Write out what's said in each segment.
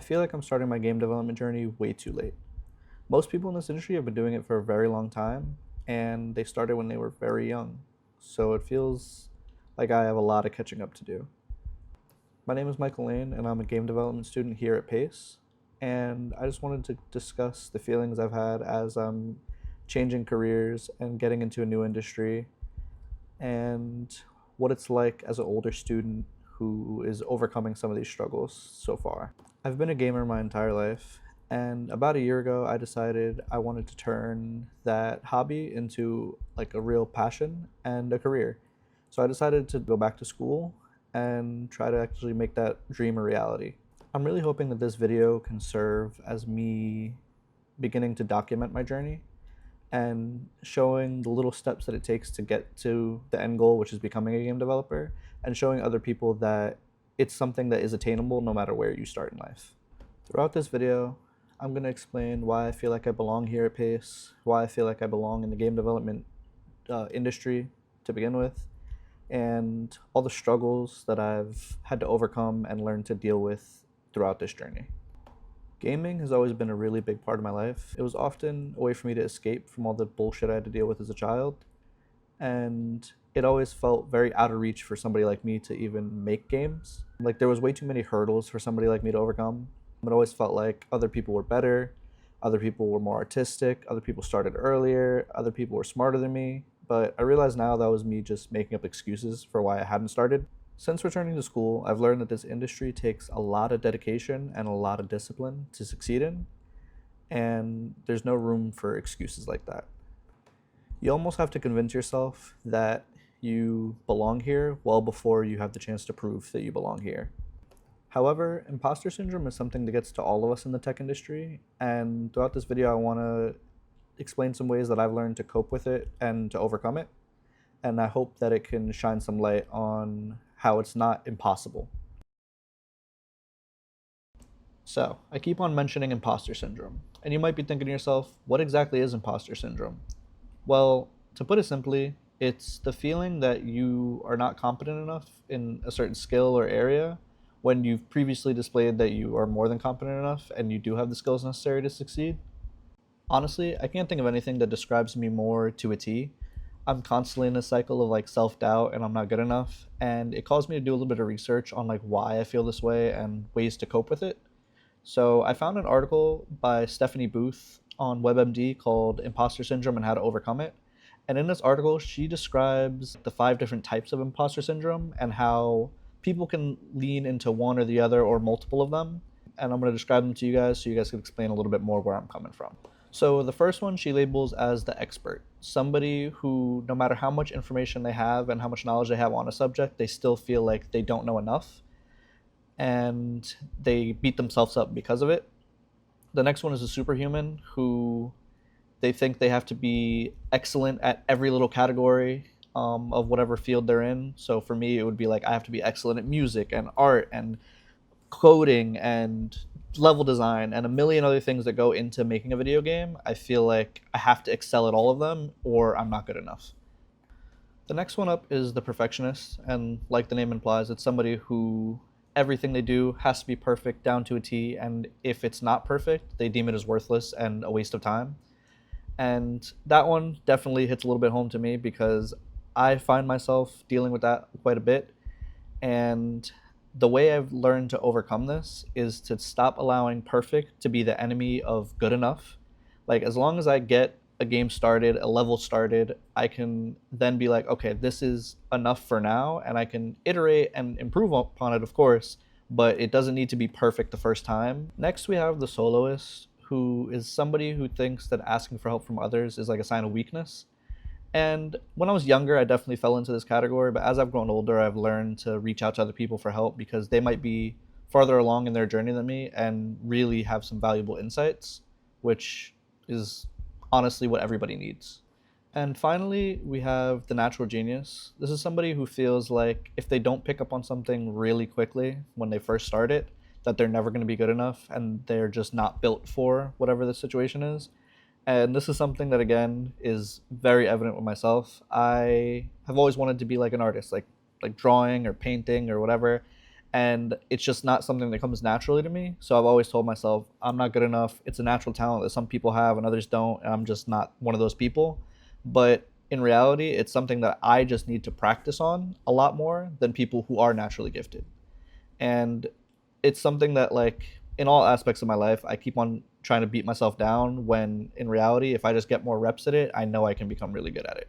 feel like I'm starting my game development journey way too late. Most people in this industry have been doing it for a very long time, and they started when they were very young. So it feels like I have a lot of catching up to do. My name is Michael Lane, and I'm a game development student here at Pace. And I just wanted to discuss the feelings I've had as I'm changing careers and getting into a new industry, and what it's like as an older student who is overcoming some of these struggles so far. I've been a gamer my entire life, and about a year ago, I decided I wanted to turn that hobby into like a real passion and a career. So I decided to go back to school and try to actually make that dream a reality. I'm really hoping that this video can serve as me beginning to document my journey and showing the little steps that it takes to get to the end goal, which is becoming a game developer, and showing other people that it's something that is attainable no matter where you start in life. Throughout this video, I'm going to explain why I feel like I belong here at Pace, why I feel like I belong in the game development industry to begin with, and all the struggles that I've had to overcome and learn to deal with throughout this journey. Gaming has always been a really big part of my life. It was often a way for me to escape from all the bullshit I had to deal with as a child, and it always felt very out of reach for somebody like me to even make games. Like, there was way too many hurdles for somebody like me to overcome. It always felt like other people were better, other people were more artistic, other people started earlier, other people were smarter than me, but I realize now that was me just making up excuses for why I hadn't started. Since returning to school, I've learned that this industry takes a lot of dedication and a lot of discipline to succeed in, and there's no room for excuses like that. You almost have to convince yourself that you belong here well before you have the chance to prove that you belong here. However, imposter syndrome is something that gets to all of us in the tech industry, and throughout this video I want to explain some ways that I've learned to cope with it and to overcome it, and I hope that it can shine some light on how it's not impossible. So, I keep on mentioning imposter syndrome, and you might be thinking to yourself, what exactly is imposter syndrome? Well, to put it simply, it's the feeling that you are not competent enough in a certain skill or area when you've previously displayed that you are more than competent enough and you do have the skills necessary to succeed. Honestly, I can't think of anything that describes me more to a T. I'm constantly in a cycle of like self-doubt and I'm not good enough, and it caused me to do a little bit of research on like why I feel this way and ways to cope with it. So I found an article by Stephanie Booth on WebMD called Imposter Syndrome and How to Overcome It. And in this article, she describes the 5 different types of imposter syndrome and how people can lean into one or the other or multiple of them. And I'm going to describe them to you guys so you guys can explain a little bit more where I'm coming from. So the first one she labels as the expert, somebody who, no matter how much information they have and how much knowledge they have on a subject, they still feel like they don't know enough, and they beat themselves up because of it. The next one is a superhuman, who they think they have to be excellent at every little category of whatever field they're in. So for me, it would be like I have to be excellent at music and art and coding and level design and a million other things that go into making a video game. I feel like I have to excel at all of them or I'm not good enough. The next one up is the perfectionist, and like the name implies, it's somebody who everything they do has to be perfect down to a T, and if it's not perfect, they deem it as worthless and a waste of time. And that one definitely hits a little bit home to me because I find myself dealing with that quite a bit, and the way I've learned to overcome this is to stop allowing perfect to be the enemy of good enough. Like, as long as I get a game started, a level started, I can then be like, okay, this is enough for now, and I can iterate and improve upon it, of course, but it doesn't need to be perfect the first time. Next, we have the soloist, who is somebody who thinks that asking for help from others is like a sign of weakness. And when I was younger, I definitely fell into this category, but as I've grown older, I've learned to reach out to other people for help because they might be farther along in their journey than me and really have some valuable insights, which is honestly what everybody needs. And finally, we have the natural genius. This is somebody who feels like if they don't pick up on something really quickly when they first start it, that they're never going to be good enough and they're just not built for whatever the situation is. And this is something that, again, is very evident with myself. I have always wanted to be like an artist, like drawing or painting or whatever. and it's just not something that comes naturally to me. So I've always told myself I'm not good enough. It's a natural talent that some people have and others don't, and I'm just not one of those people. But in reality, it's something that I just need to practice on a lot more than people who are naturally gifted. And it's something that, like, in all aspects of my life, I keep on trying to beat myself down, when in reality, if I just get more reps at it, I know I can become really good at it.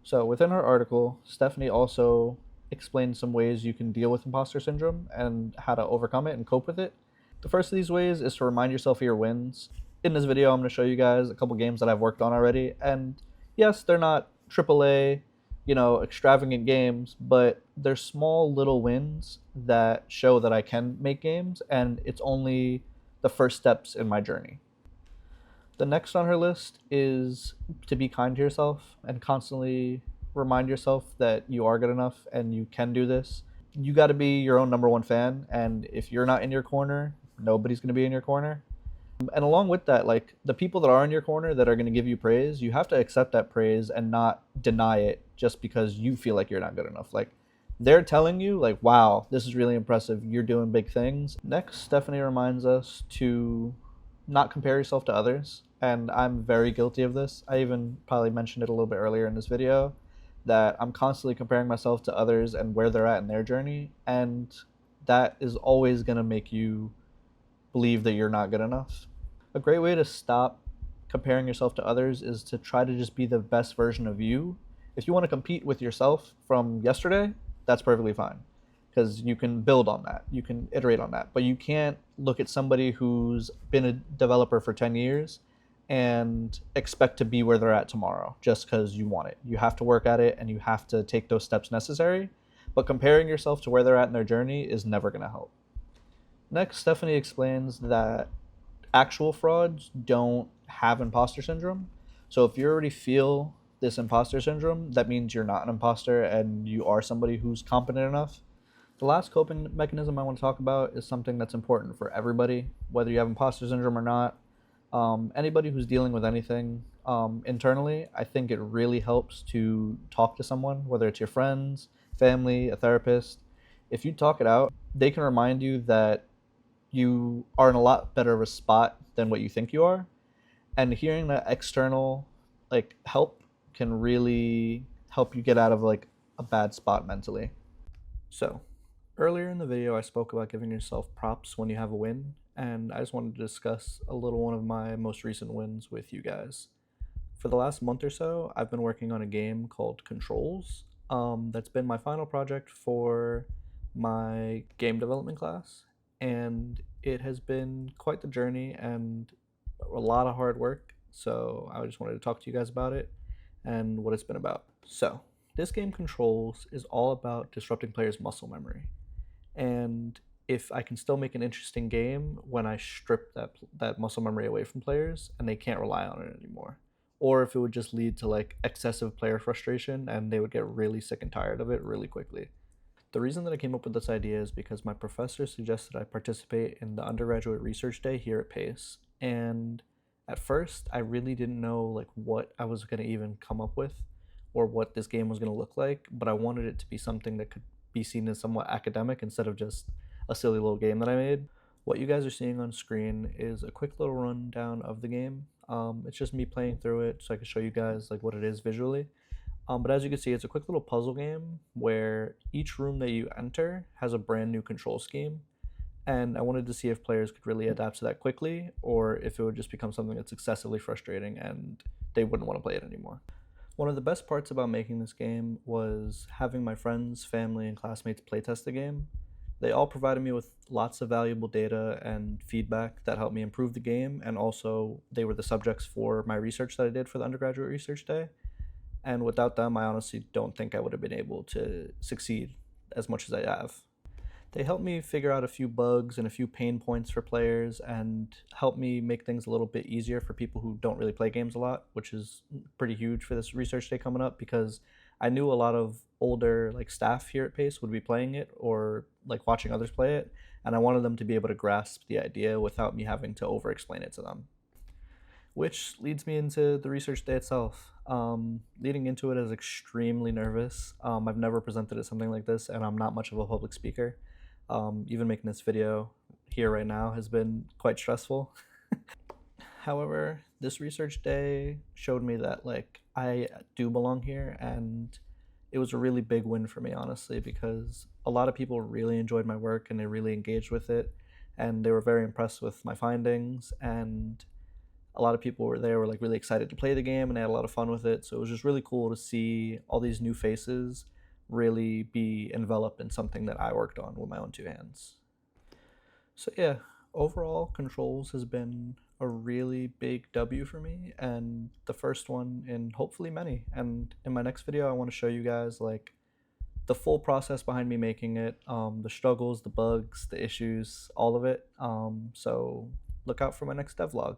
So within her article, Stephanie also explained some ways you can deal with imposter syndrome and how to overcome it and cope with it. The first of these ways is to remind yourself of your wins. In this video, I'm going to show you guys a couple games that I've worked on already, and yes, they're not AAA, extravagant games, but they're small little wins that show that I can make games, and it's only the first steps in my journey. The next on her list is to be kind to yourself and constantly remind yourself that you are good enough and you can do this. You got to be your own number one fan, and if you're not in your corner, nobody's going to be in your corner. And along with that, like, the people that are in your corner that are going to give you praise, you have to accept that praise and not deny it just because you feel like you're not good enough. Like, they're telling you, like, wow, this is really impressive, you're doing big things. Next, Stephanie reminds us to not compare yourself to others, and I'm very guilty of this. I even probably mentioned it a little bit earlier in this video, that I'm constantly comparing myself to others and where they're at in their journey, and that is always going to make you believe that you're not good enough. A great way to stop comparing yourself to others is to try to just be the best version of you. If you want to compete with yourself from yesterday, that's perfectly fine, because you can build on that, you can iterate on that. But you can't look at somebody who's been a developer for 10 years and expect to be where they're at tomorrow just because you want it. You have to work at it and you have to take those steps necessary. But comparing yourself to where they're at in their journey is never going to help. Next, Stephanie explains that actual frauds don't have imposter syndrome. So if you already feel this imposter syndrome, that means you're not an imposter and you are somebody who's competent enough. The last coping mechanism I want to talk about is something that's important for everybody, whether you have imposter syndrome or not. Anybody who's dealing with anything internally, I think it really helps to talk to someone, whether it's your friends, family, a therapist. If you talk it out, they can remind you that you are in a lot better of a spot than what you think you are. And hearing that external help can really help you get out of a bad spot mentally. So earlier in the video, I spoke about giving yourself props when you have a win, and I just wanted to discuss a little one of my most recent wins with you guys. For the last month or so, I've been working on a game called Controls. That's been my final project for my game development class, and it has been quite the journey and a lot of hard work. So I just wanted to talk to you guys about it and what it's been about. So this game, Controls, is all about disrupting players' muscle memory. And if I can still make an interesting game when I strip that muscle memory away from players and they can't rely on it anymore, or if it would just lead to excessive player frustration and they would get really sick and tired of it really quickly. The reason that I came up with this idea is because my professor suggested I participate in the undergraduate research day here at Pace, and at first I really didn't know what I was going to even come up with or what this game was going to look like, but I wanted it to be something that could be seen as somewhat academic instead of just a silly little game that I made. What you guys are seeing on screen is a quick little rundown of the game. It's just me playing through it so I can show you guys what it is visually. But as you can see, it's a quick little puzzle game where each room that you enter has a brand new control scheme. And I wanted to see if players could really adapt to that quickly, or if it would just become something that's excessively frustrating and they wouldn't want to play it anymore. One of the best parts about making this game was having my friends, family, and classmates playtest the game. They all provided me with lots of valuable data and feedback that helped me improve the game, and also they were the subjects for my research that I did for the undergraduate research day. And without them, I honestly don't think I would have been able to succeed as much as I have. They helped me figure out a few bugs and a few pain points for players and helped me make things a little bit easier for people who don't really play games a lot, which is pretty huge for this research day coming up, because I knew a lot of older staff here at Pace would be playing it or watching others play it, and I wanted them to be able to grasp the idea without me having to over explain it to them. Which leads me into the research day itself. Leading into it, I was extremely nervous. I've never presented at something like this, and I'm not much of a public speaker. Even making this video here right now has been quite stressful. However, this research day showed me that like I do belong here, and it was a really big win for me, honestly, because a lot of people really enjoyed my work and they really engaged with it, and they were very impressed with my findings. And a lot of people were there were like really excited to play the game and they had a lot of fun with it. So it was just really cool to see all these new faces really be enveloped in something that I worked on with my own two hands. So yeah, overall Controls has been a really big W for me, and the first one in hopefully many. And in my next video I want to show you guys like the full process behind me making it, the struggles, the bugs, the issues, all of it. So look out for my next devlog.